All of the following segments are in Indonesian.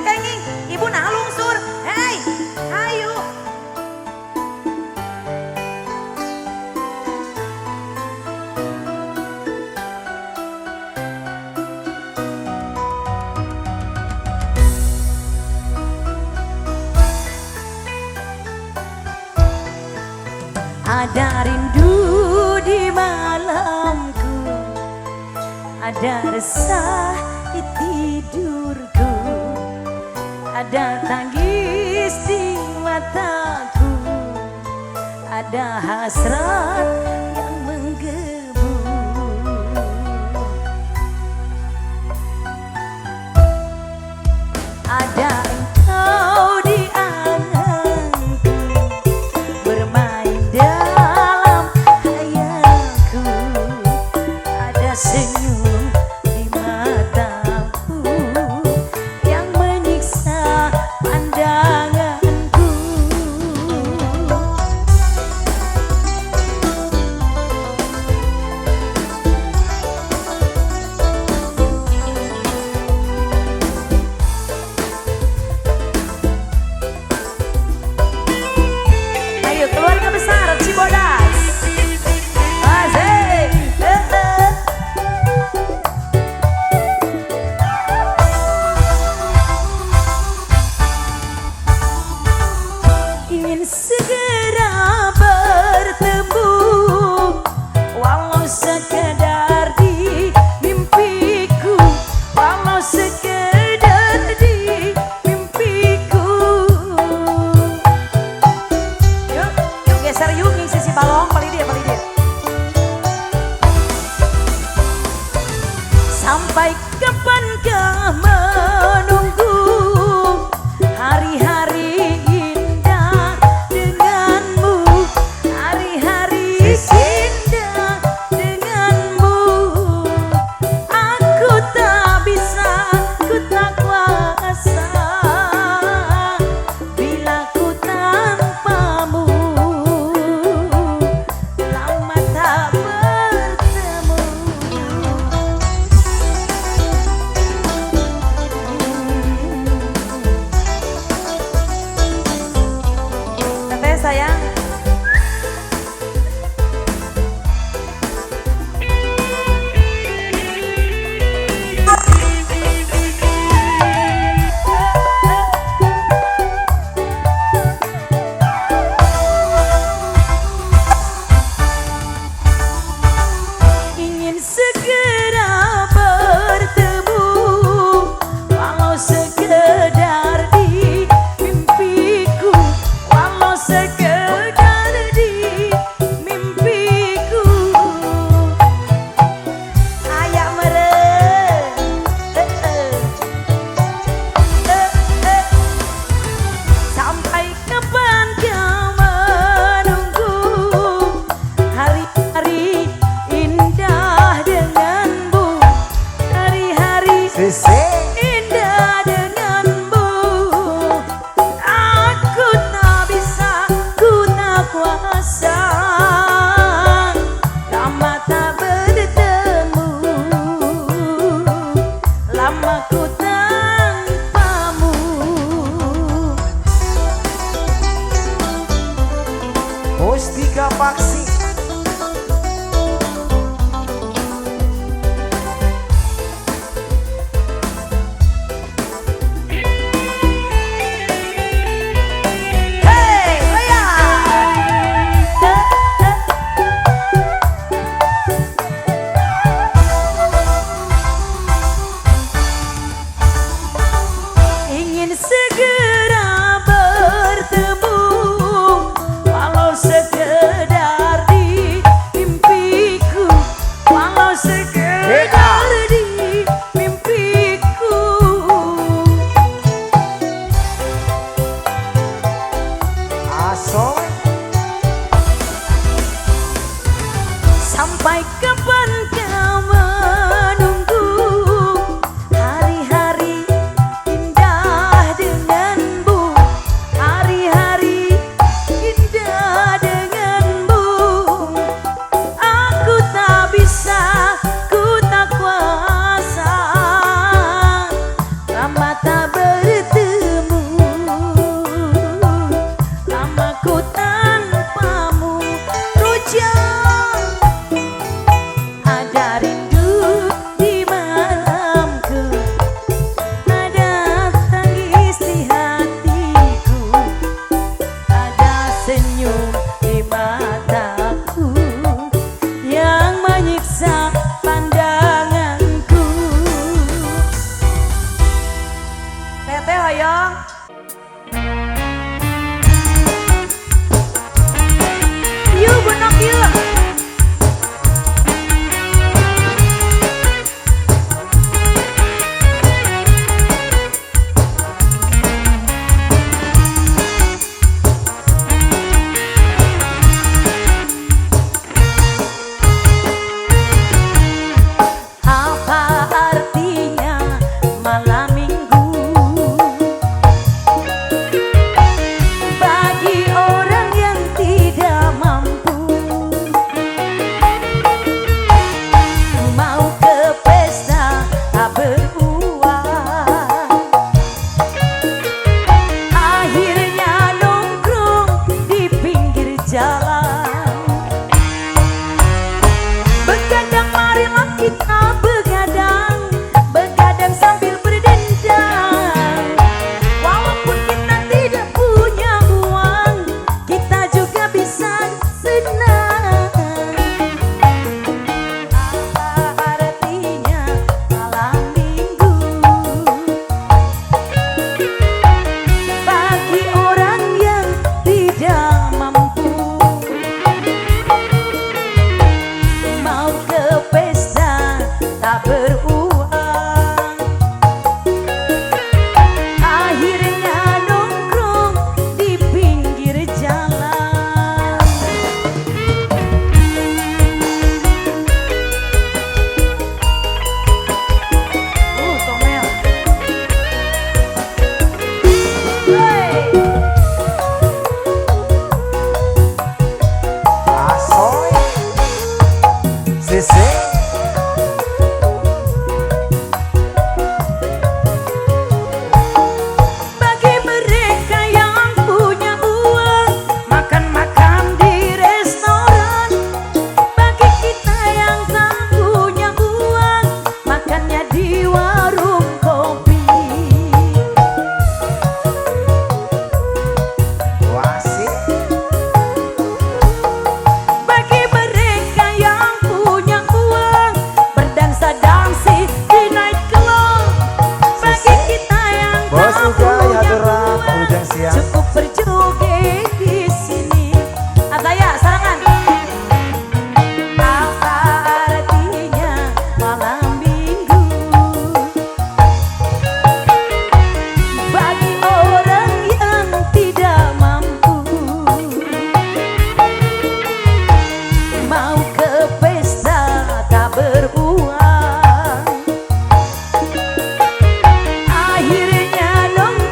kenging, ibu nah lungsur. Hei, ayo. Ada rindu di malamku, ada resah di tidurku, ada tangis di mataku, ada hasrat yang menggebu. Ada engkau di anganku, bermain dalam hayalku, ada senyum di mataku yang menyiksa pandanganku. Ayo keluarga besar Cibodas. Asik. Ingin segera bertemu, walau sekedar di mimpiku, walau sekedar di mimpiku. Yuk, yuk geser yuk nih sisi balong paling dia. Sampai kapankah menunggu hari-hari indah denganmu, hari-hari indah denganmu. Aku tak bisa, ku tak kuasa bila ku tanpamu. Lama tak bertemu. Teteh sayang. Ingin segera bertemu, walau sekedar di mimpiku, walau sekedar di mimpiku. Ayak meren. Sampai kapan kau menunggu hari-hari indah denganmu, hari-hari indah denganmu. Aku tak bisa, ku tak kuasa, lama tak bertemu, lama ku tanpamu. Mustika Paksi. Hei, goyang. Ingin segera bertemu, walau sekedar di mimpiku, walau sekedar di mimpiku. Aso. Sampai kapan kau menunggu hari-hari indah denganmu, hari-hari indah denganmu. Aku tak bisa, ku tak kuasa, lama tak bertemu. teh hoyong. Yuk bunok yuk. Akhirnya nongkrong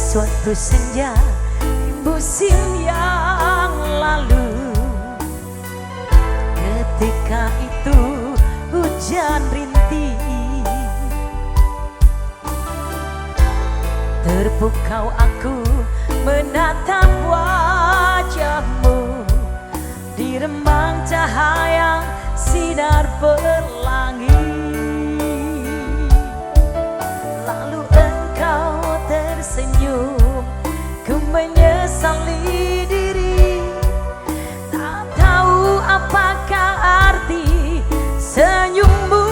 suatu senja di musim yang lalu, ketika itu hujan rintih, terpukau aku menatap wajahmu di remang cahaya sinar pelangi. Lalu engkau tersenyum, ku menyesali diri, tak tahu apakah arti senyummu.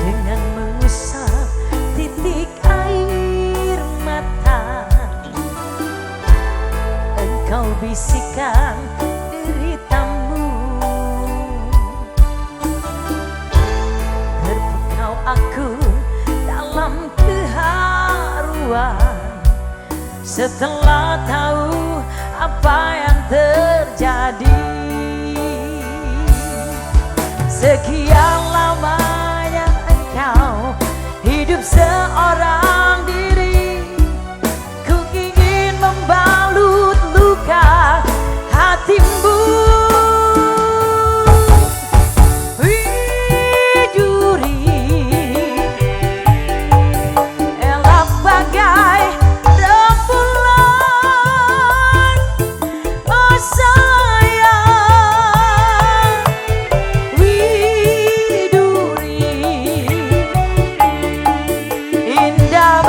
Dengan mengusap titik air mata, engkau bisikan deritamu. Terpukau aku dalam keharuan setelah tahu apa yang terjadi. Sekian lamanya engkau hidup seorang diri, ku ingin membalut luka hatimu. Widuri, elok bagai rembulan, oh sayang. Widuri, indah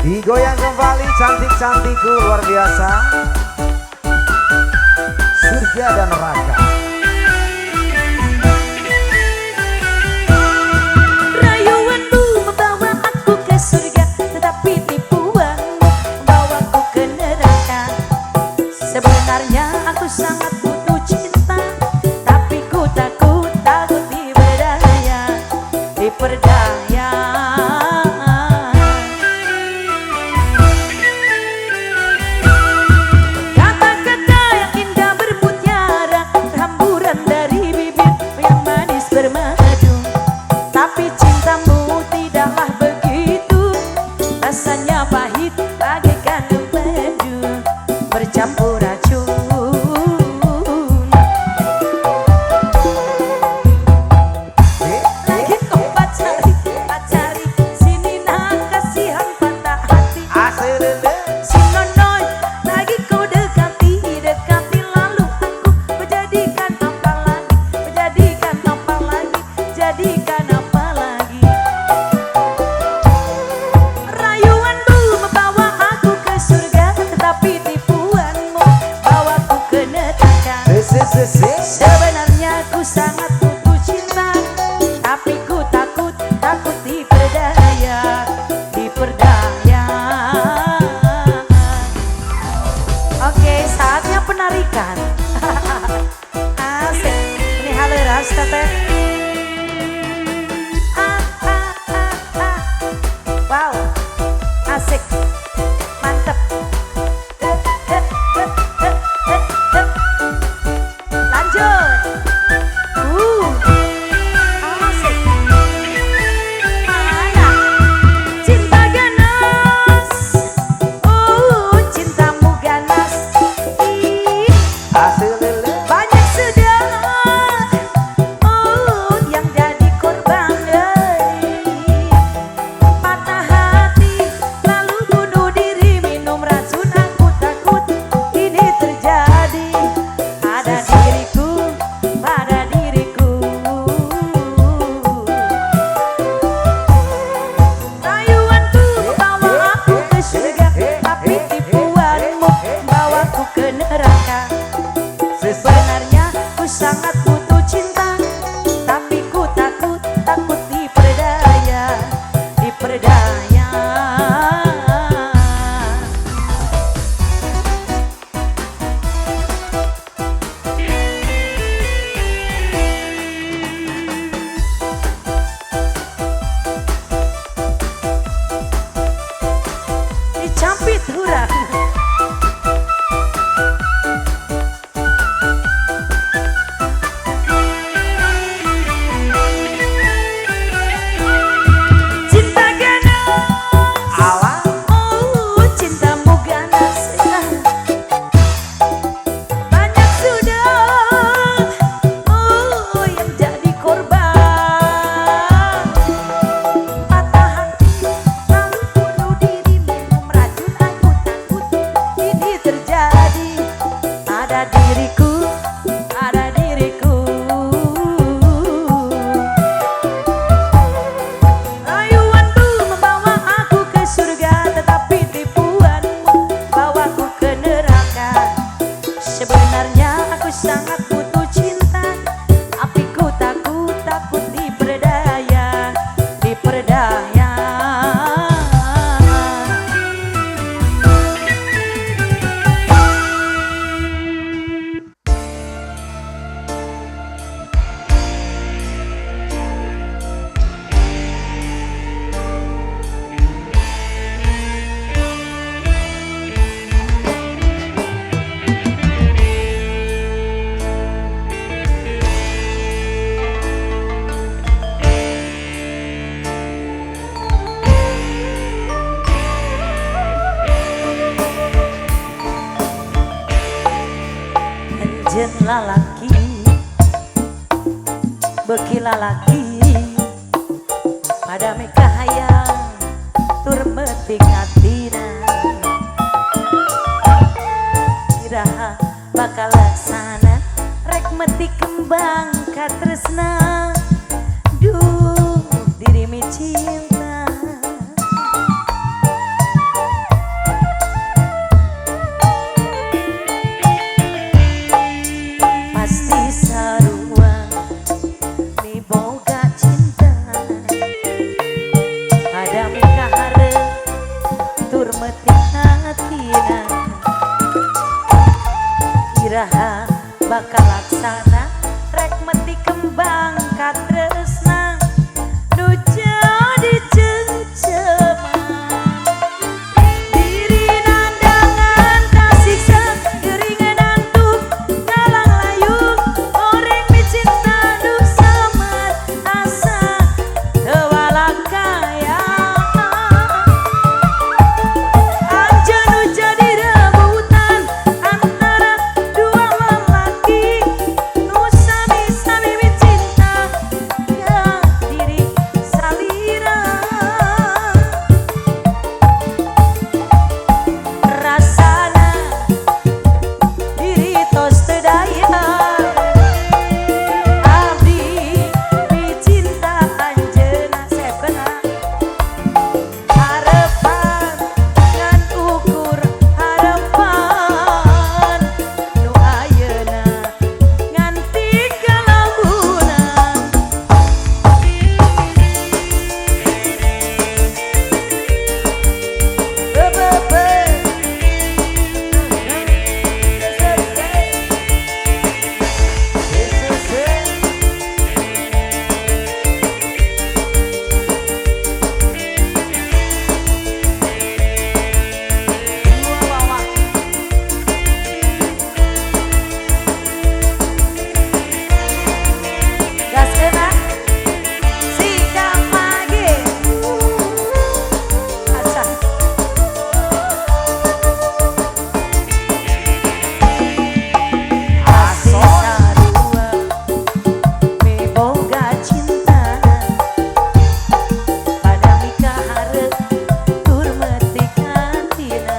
Digoyang kembali cantik-cantikku luar biasa. Surga dan neraka. Rayuanmu membawa aku ke surga, tetapi tipuanmu membawaku ke neraka. Sebenarnya aku sangat butuh cinta, tapi ku takut diperdaya, diperdaya. Kata-kata yang indah bermutiara, ramburan dari bibir yang manis bermadu. Tapi cintamu tidaklah begitu, rasanya pahit bagaikan empedu bercampur racun. Lagi kau pacari, sini nak kasihan patah hati. Si Nonoy, lagi kau dekati lalu aku menjadikan apa lagi, menjadikan apa lagi, jadikan apa lagi. Rayuanmu membawa aku ke surga, tetapi tipuanmu bawaku ke neraka. Sebenarnya ku sangat butuh cinta, tapi ku takut diperdaya, diperdaya. Oke, saatnya penarikan. Asik, ini haleras teteh. Wow, asik, mantep. Lanjut. Asik. Mana? Cinta ganas. Cintamu ganas. Ih, banyak sudah. Yang jadi korban. Patah hati, lalu bunuh diri, minum racun. Aku takut ini terjadi pada diriku, pada diriku. Rayuanku bawa aku ke surga, tapi tipuanmu bawaku ke neraka. Sebenarnya ku sangat butuh cinta, tapi ku takut diperdaya, diperdaya. Dicampit hurang. Cinta ganas. Cintamu ganas. Banyak sudah. Yang jadi korban. Patah hati, lalu bunuh diri, minum racun. Aku takut ini terjadi pada diriku, pada diriku. Rayuanmu membawa aku ke surga, tetapi tipuanmu bawaku ke neraka. Sebenarnya aku sangat butuh cinta, tapi ku takut diperdaya, diperdaya. Anjeun lalaki, beuki lalaki, pada meka hayang tur meting atina. Iraha bakal laksana, rek metik kembang katresna. Duh, diri mi cinta. turmeti hatina iraha bakal laksana rek meti kembang katresna nu jadi cengceman diri nandangan kasiksa geringan antuk ngalang layung orang micinta nu samat asa tewalak kaya anjeun nu jadi rebutan antara dua lelaki nu sami-sami micinta ke diri salira rasana diri tos teu daya abdi micinta anjeunna sepena harapan ngan ukur harapan nu ayeuna ngan tiga labunan bebebe gaskeuna sikap mage asa ase sarua miboga cinta pada mika hareup turmeti hatina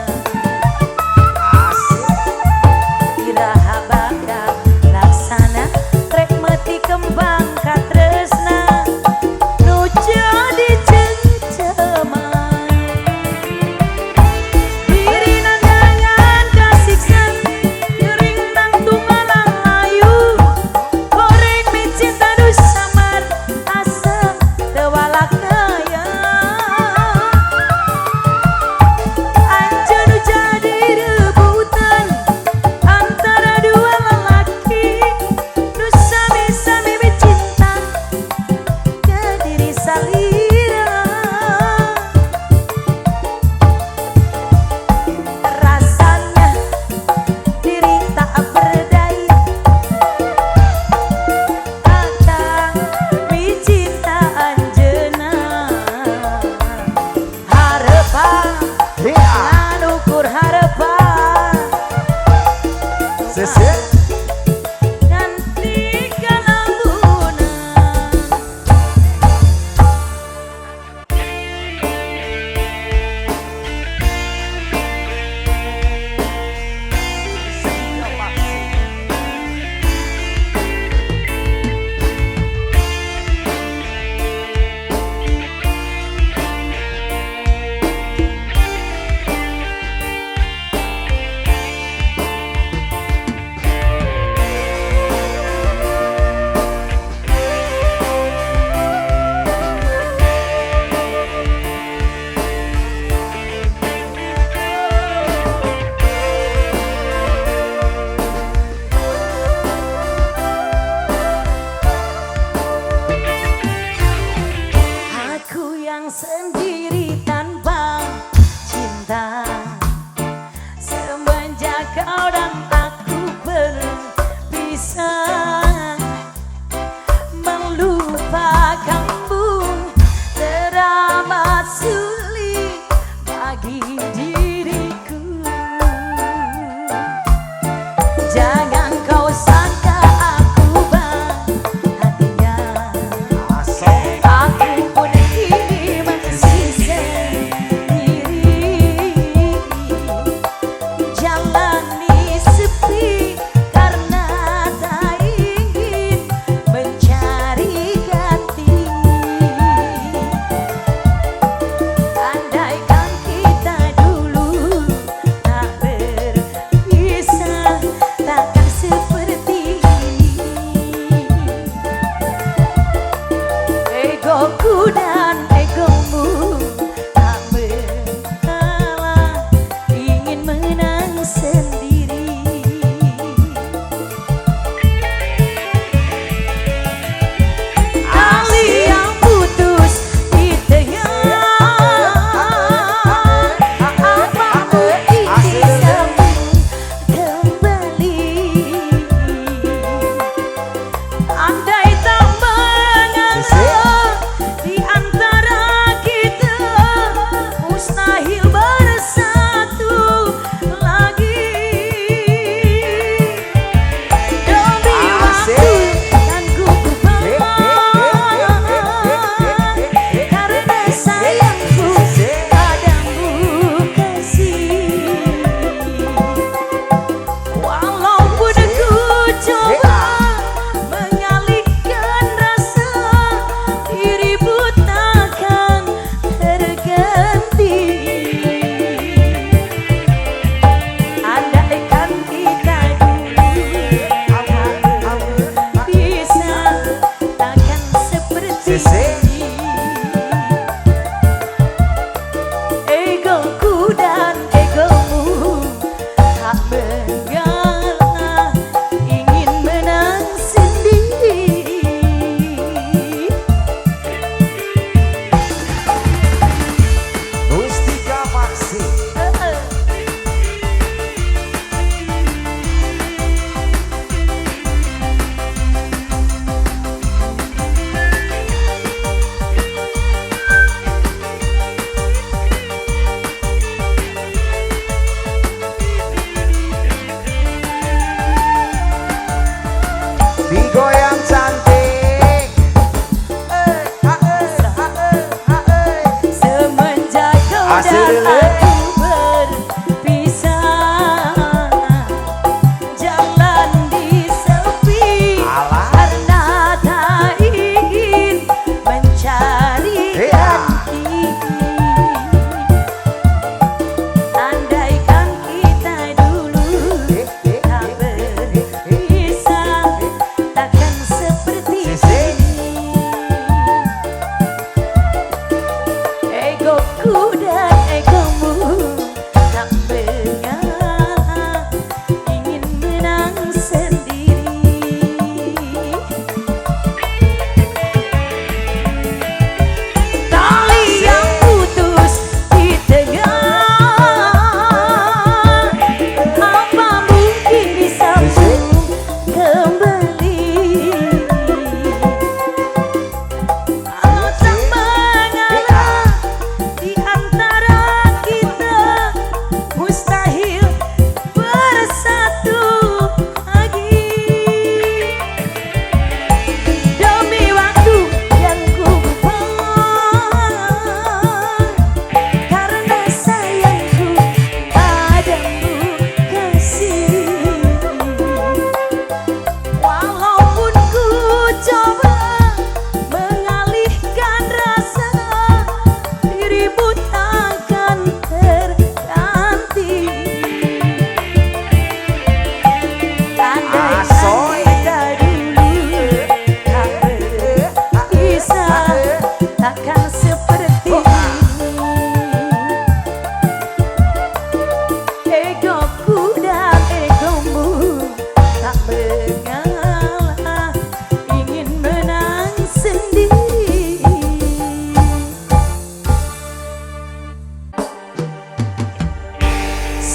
iraha bakal laksana rek meti kembang katresna nu jadi cengceman diri nandangan kasiksa gering nangtung ngalang layung goreng micinta nu samar asa tewalak kaya anjeun nu jadi rebutan antara dua lelaki nu sami-sami micinta ke diri salira rasanya diri tak berdaya tentang micinta anjeunna harapan ngan ukur harapan Sisi ngan tiga labunan aku yang sendiri tanpa cinta semenjak kau dan aku berpisah melupakanmu teramat sulit bagi diriku jangan kau sangka aku bahagia aku pun kini masih sendiri jalani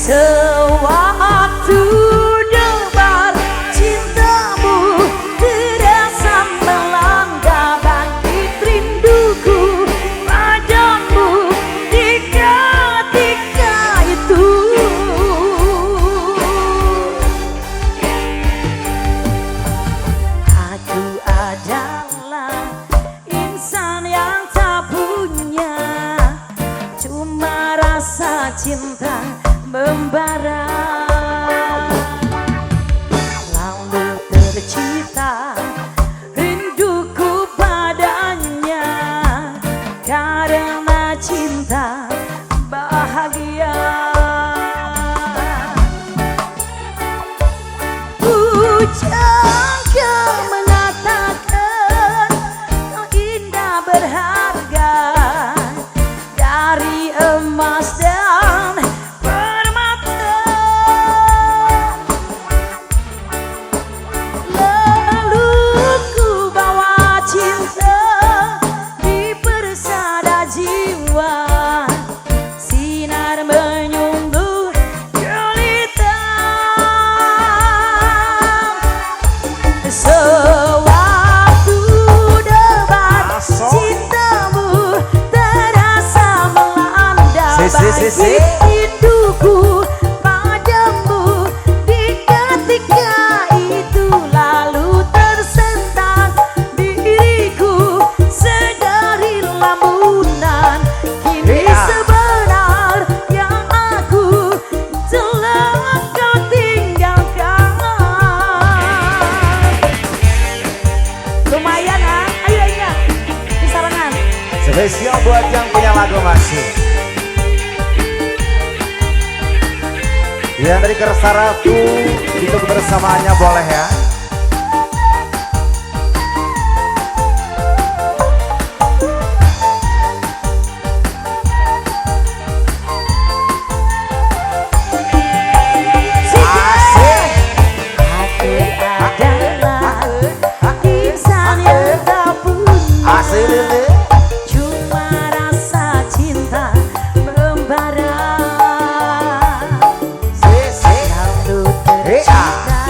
Sewaktu debar cintamu terasa melanda bangkit rinduku padamu di ketika itu. Aku adalah insan yang tak punya, cuma rasa cinta membara. Lalu tercipta rinduku padanya, karena cinta bahagia. Ucapnya mengatakan kau indah berharga dari emas dan permata. Lalu ku bawa cinta di persada jiwa, sinar menyungguh jelita. Sewaktu debat cintamu terasa melanda bangkit rinduku padamu di ketika itu. Lalu tersentak diriku sedari lamunan, kini sebenar yang aku telah kau tinggalkan. Lumayan ah, ayo ya, bisa lengan. Spesial buat yang punya lagu masih. Yang dari Kersa Ratu itu kebersamaannya boleh ya. Asik. Aku adalah insan yang tak punya, Asik Lili. cuma rasa cinta membara. Sik. Lalu tercipta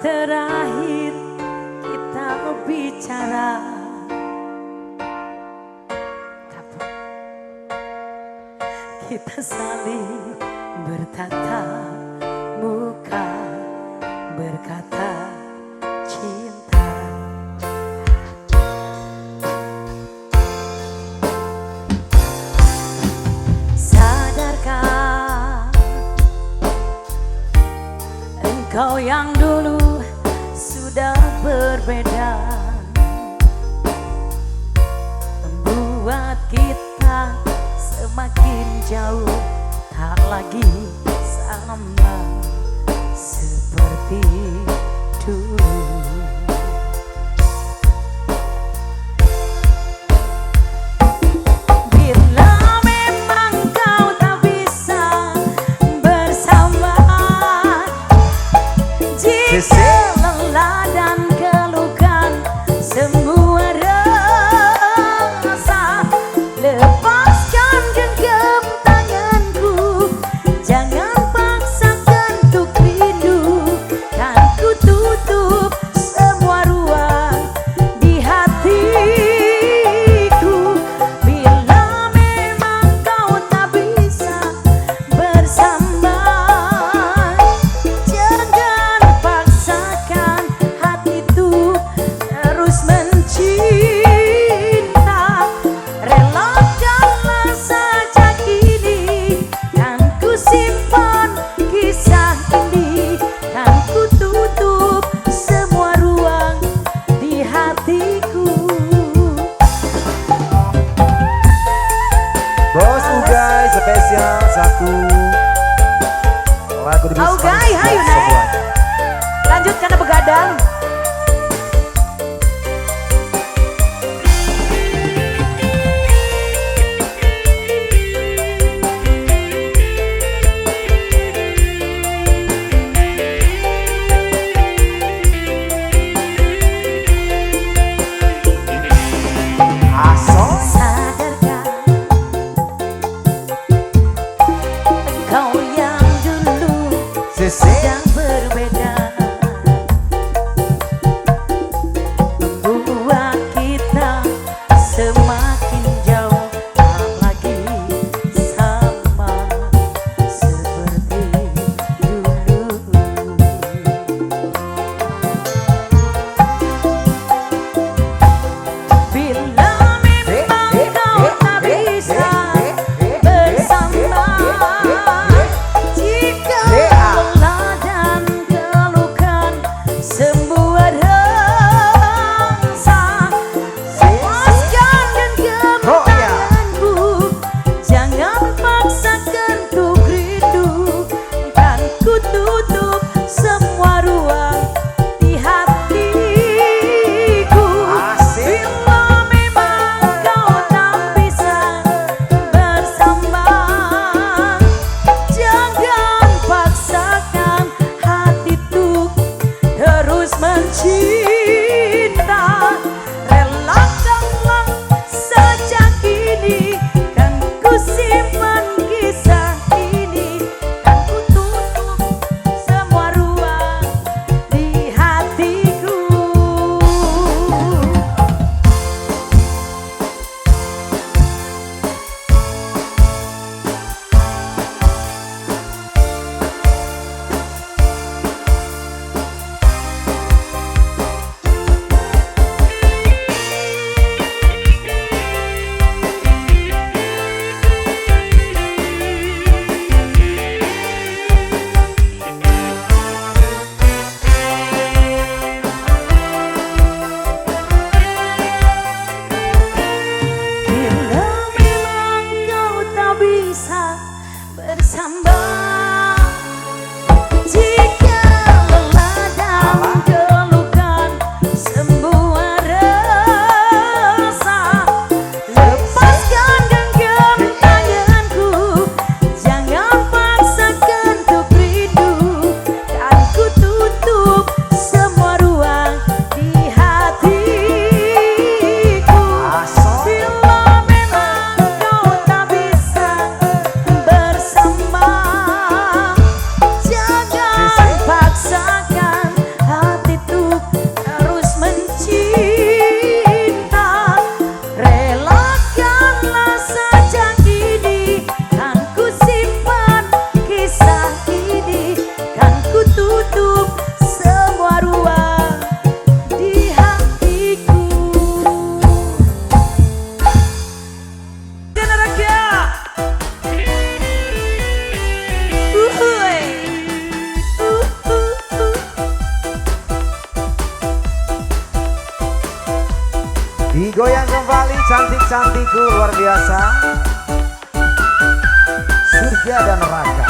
terakhir kita bicara, kita saling bertatap muka, berkata cinta. Sadarkah engkau yang dulu sudah berbeda, membuat kita semakin jauh, tak lagi sama seperti dulu. Bila memang kau tak bisa bersama, jika lelah dan keluhkan semua rasa, lepaskan genggam tanganku, jangan paksakan untuk rindu, kan ku tutup semua ruang di hatiku. Bila memang kau tak bisa bersama, jangan paksakan hati itu terus mencinta. Relakanlah saja kini, kan ku simpan kisah ini, kan ku tutup semua ruang di hatiku. Bos Ugai spesial satu lagu demi Ugai, hayu naik. semuanya. Lanjut karena begadang. Aso Sadarkah engkau yang dulu Sisi sedang berbeda, membuat kita semakin jauh, tak lagi sama seperti dulu. Bila memang kau tak bisa bersama, jika lelah dan cantik-cantikku luar biasa. Surga dan neraka.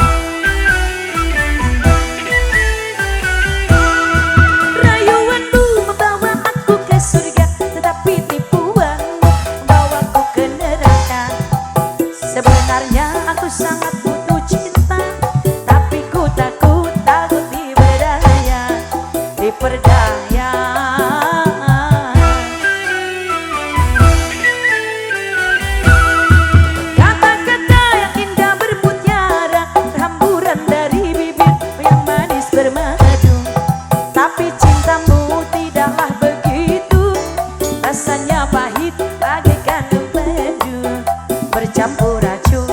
Rayuanmu membawa aku ke surga, tetapi tipuanmu membawaku ke neraka. Sebenarnya aku sangat butuh cinta, tapi ku takut diperdaya, diperdaya. Kata-kata yang indah bermutiara, hamburan dari bibir yang manis bermadu. Tapi cintamu tidaklah begitu, rasanya pahit bagaikan empedu bercampur racun.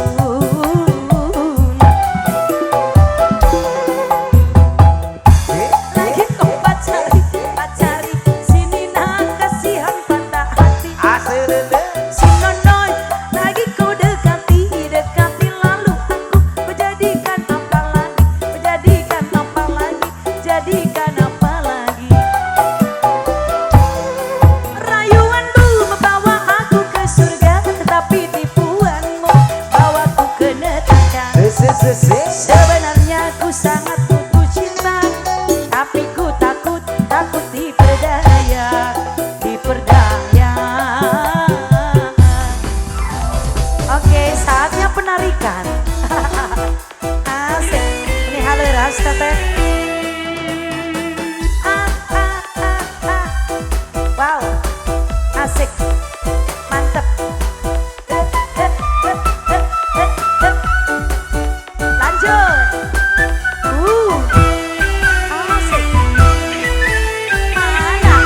Lagi kau pacari, sini nak kasihan patah hati. Si Nonoy, lagi kau dekati lalu aku menjadikan apa lagi, menjadikan apa lagi, jadikan apa lagi. Rayuanmu membawa aku ke surga, tetapi tipuanmu bawaku ke neraka. Sebenarnya ku sangat butuh cinta, tapi ku takut diperdaya, diperdaya. Oke, saatnya penarikan. Asik, ini haleras teteh. Wow, asik, mantep. Lanjut. Asik. Mana?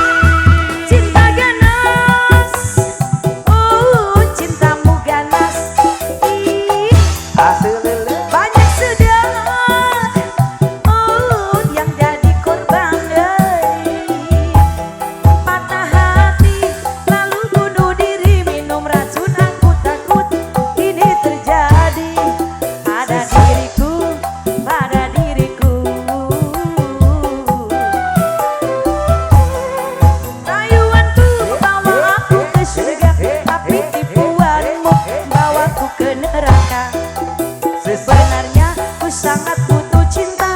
Cinta ganas. Cintamu ganas. Ih, banyak sudah. Yang jadi korban. Patah hati, lalu bunuh diri, minum racun. Aku takut ini terjadi pada diriku, pada diriku. Rayuanku membawa aku ke surga, tapi tipuanmu membawaku ke neraka. Sebenarnya ku sangat butuh cinta,